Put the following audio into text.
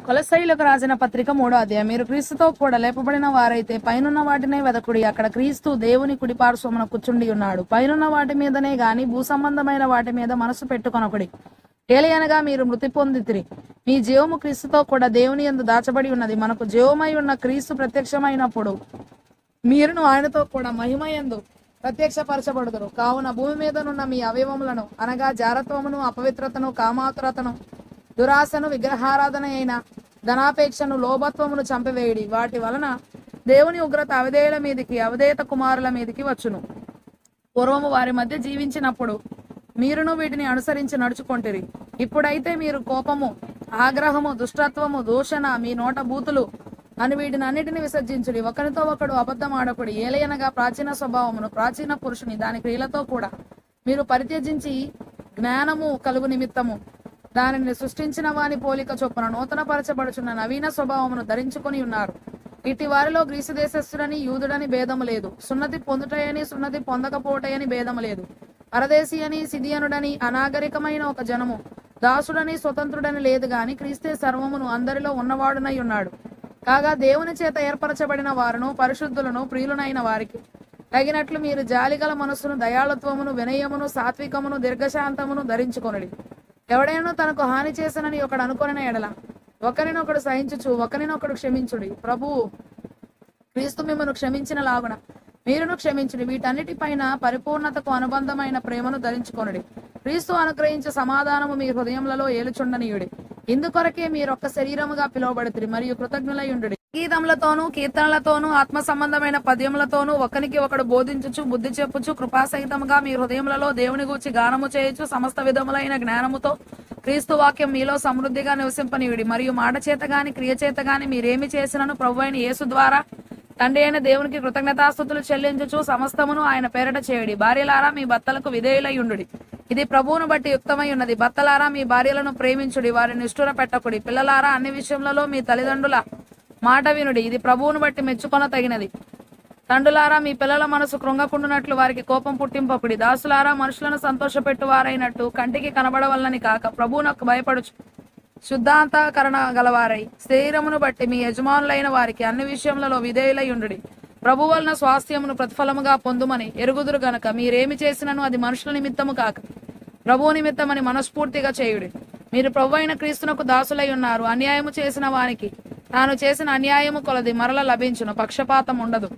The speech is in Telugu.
కొలస్సీయులకు రాసిన పత్రిక 3వ అధ్యాయం. మీరు క్రీస్తుతో కూడా లేపబడిన వారైతే పైనున్న వాటినే వెదకుడి, అక్కడ క్రీస్తు దేవుని కుడిపార్శ్వమున కూర్చుండి ఉన్నాడు. పైనున్న వాటి మీదనే గాని భూ సంబంధమైన వాటి మీద మనసు పెట్టుకొనకుడి. ఏలయనగా మీరు మృతి పొందితిరి, మీ జీవము క్రీస్తుతో కూడా దేవుని యందు దాచబడి ఉన్నది. మనకు జీవమై ఉన్న క్రీస్తు ప్రత్యక్షమైనప్పుడు మీరును ఆయనతో కూడా మహిమయందు ప్రత్యక్షపరచబడుదురు. కావున భూమి మీదనున్న మీ అవయవములను అనగా జారత్వమును, అపవిత్రతను, కామాతురతను, దురాశను, విగ్రహారాధన అయిన ధనాపేక్షను, లోభత్వమును చంపివేయుడి. వాటి వలన దేవుని ఉగ్రత అవిధేయుల మీదికి, అవిధేయత కుమారుల మీదికి వచ్చును. పూర్వము వారి మధ్య జీవించినప్పుడు మీరును వీటిని అనుసరించి నడుచుకొంటిరి. ఇప్పుడైతే మీరు కోపము, ఆగ్రహము, దుష్టత్వము, దూషణ, మీ నోట బూతులు అని వీటిని అన్నిటిని విసర్జించుడి. ఒకరితో ఒకడు అబద్ధం ఆడకుడి. ఏలయనగా ప్రాచీన స్వభావమును, ప్రాచీన పురుషుని దాని క్రియలతో కూడా మీరు పరిత్యజించి జ్ఞానము కలుగు నిమిత్తము దానిని సృష్టించిన వాని పోలిక చొప్పున నూతన పరచబడుచున్న నవీన స్వభావమును ధరించుకొని ఉన్నారు. ఇటు వారిలో గ్రీసు దేశస్థుడని, యూదుడని భేదము లేదు. సున్నతి పొందుటయని, సున్నతి పొందకపోటయని భేదము లేదు. పరదేశీ అని, సిదియనుడని, అనాగరికమైన ఒక జనము, దాసుడని, స్వతంత్రుడని లేదు గాని క్రీస్తే సర్వమును, అందరిలో ఉన్నవాడునై ఉన్నాడు. కాగా దేవుని చేత ఏర్పరచబడిన వారును, పరిశుద్ధులను, ప్రియులనైన వారికి తగినట్లు మీరు జాలిగల మనస్సును, దయాళత్వమును, వినయమును, సాత్వికమును, దీర్ఘశాంతమును ధరించుకొనుడి. ఎవడైనా తనకు హాని చేసనని ఒకడు అనుకొనిన ఎడల ఒకరినొకడు సహించుచు ఒకరినొకడు క్షమించుడి. ప్రభువు క్రీస్తు మిమ్మను క్షమించిన లాగున మీరును క్షమించుడి. వీటన్నిటిపైన పరిపూర్ణతకు అనుబంధమైన ప్రేమను ధరించుకొనుడి. క్రీస్తు అనుగ్రహించే సమాధానము మీ హృదయములలో ఏలుచుండనీయుడి. ఇందుకొరకే మీరొక్క శరీరముగా పిలువబడితిరి మరియు కృతజ్ఞులయుండుడి. గీతములతోనూ, కీర్తనలతోనూ, ఆత్మ సంబంధమైన పద్యములతోనూ ఒకనికి ఒకడు బోధించుచు, బుద్ధి చెప్పుచు, కృపాసహితముగా మీ హృదయములలో దేవుని గూర్చి గానము చేయుచు, సమస్త విధములైన జ్ఞానముతో క్రీస్తు వాక్యం మీలో సమృద్ధిగా నివసింపనీయుడి. మరియు మాట చేత గాని, క్రియ చేత గాని మీరేమి చేసినను ప్రభువైన యేసు ద్వారా తండ్రి అయిన దేవునికి కృతజ్ఞతాస్తుతులు చెల్లించుచు సమస్తమును ఆయన పేరట చేయుడి. భార్యలారా, మీ భర్తలకు విధేయులయుండుడి, ఇది ప్రభువును బట్టి యుక్తమై ఉన్నది. భర్తలారా, మీ భార్యలను ప్రేమించుడి, వారిని నిష్ఠూర పెట్టకుడి. పిల్లలారా, అన్ని విషయములలో మీ తల్లిదండ్రుల మాట వినుడి, ఇది ప్రభువును బట్టి మెచ్చుకొన తగినది. తండ్రులారా, మీ పిల్లల మనసు కృంగకుండునట్లు వారికి కోపం పుట్టింపకుడి. దాసులారా, మనుషులను సంతోషపెట్టు వారైనట్టు కంటికి కనబడవలనని కాక ప్రభువునకు భయపడుచు శుద్ధాంతకరణ గలవారై శరీరమును బట్టి మీ యజమానులైన వారికి అన్ని విషయములలో విధేయులయుండుడి. ప్రభు వలన స్వాస్థ్యమును ప్రతిఫలముగా పొందుమని ఎరుగుదురు గనక మీరేమి చేసినను అది మనుషుల నిమిత్తము కాక ప్రభువు నిమిత్తమని మనస్ఫూర్తిగా చేయుడి. మీరు ప్రభు అయిన క్రీస్తునకు దాసులై ఉన్నారు. అన్యాయము చేసిన వానికి తాను చేసిన అన్యాయము కొలది మరల లభించును, పక్షపాతం ఉండదు.